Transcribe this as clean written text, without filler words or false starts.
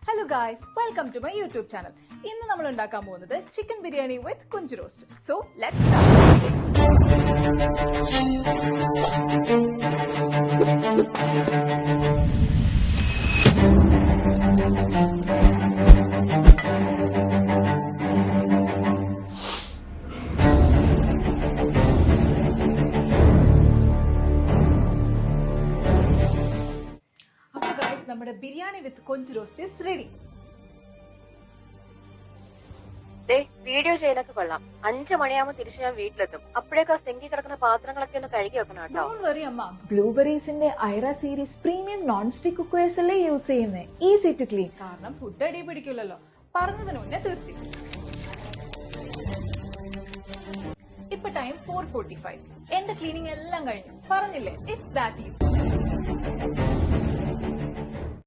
Hello guys, welcome to my YouTube channel. ഇന്ന് നമ്മൾ ഉണ്ടാക്കാൻ പോകുന്നത് chicken biryani with Kunj roast. So let's start. നമ്മുടെ ബിരിയാണി വിത്ത് കൊഞ്ച് റോസ്റ്റ് ഈസ് റെഡി. വീഡിയോ ചെയ്യാനൊക്കെ കൊള്ളാം. 5 മണിയാകുമ്പോൾ തിരിച്ച് ഞാൻ വീട്ടിലെത്തും. അപ്പോഴേക്കും സിങ്കി കിടക്കുന്ന പാത്രങ്ങളൊക്കെ ഒന്ന് കഴുകി വെക്കണം കേട്ടോ. ഡോണ്ട് വറി അമ്മ. ബ്ലൂബെറീസിന്റെ Aira series premium non stick cookers അല്ലേ യൂസ് ചെയ്യുന്നത്. Easy to clean. കാരണം ഫുഡ് അടി പിടിക്കില്ലല്ലോ. പറഞ്ഞതിന് മുന്നേ തീർത്തി. ഇപ്പൊ ടൈം 4:45. എന്റെ ക്ലീനിങ് എല്ലാം കഴിഞ്ഞു. പറഞ്ഞില്ലേ, ഇറ്റ്സ് ദാറ്റ് ഈസി.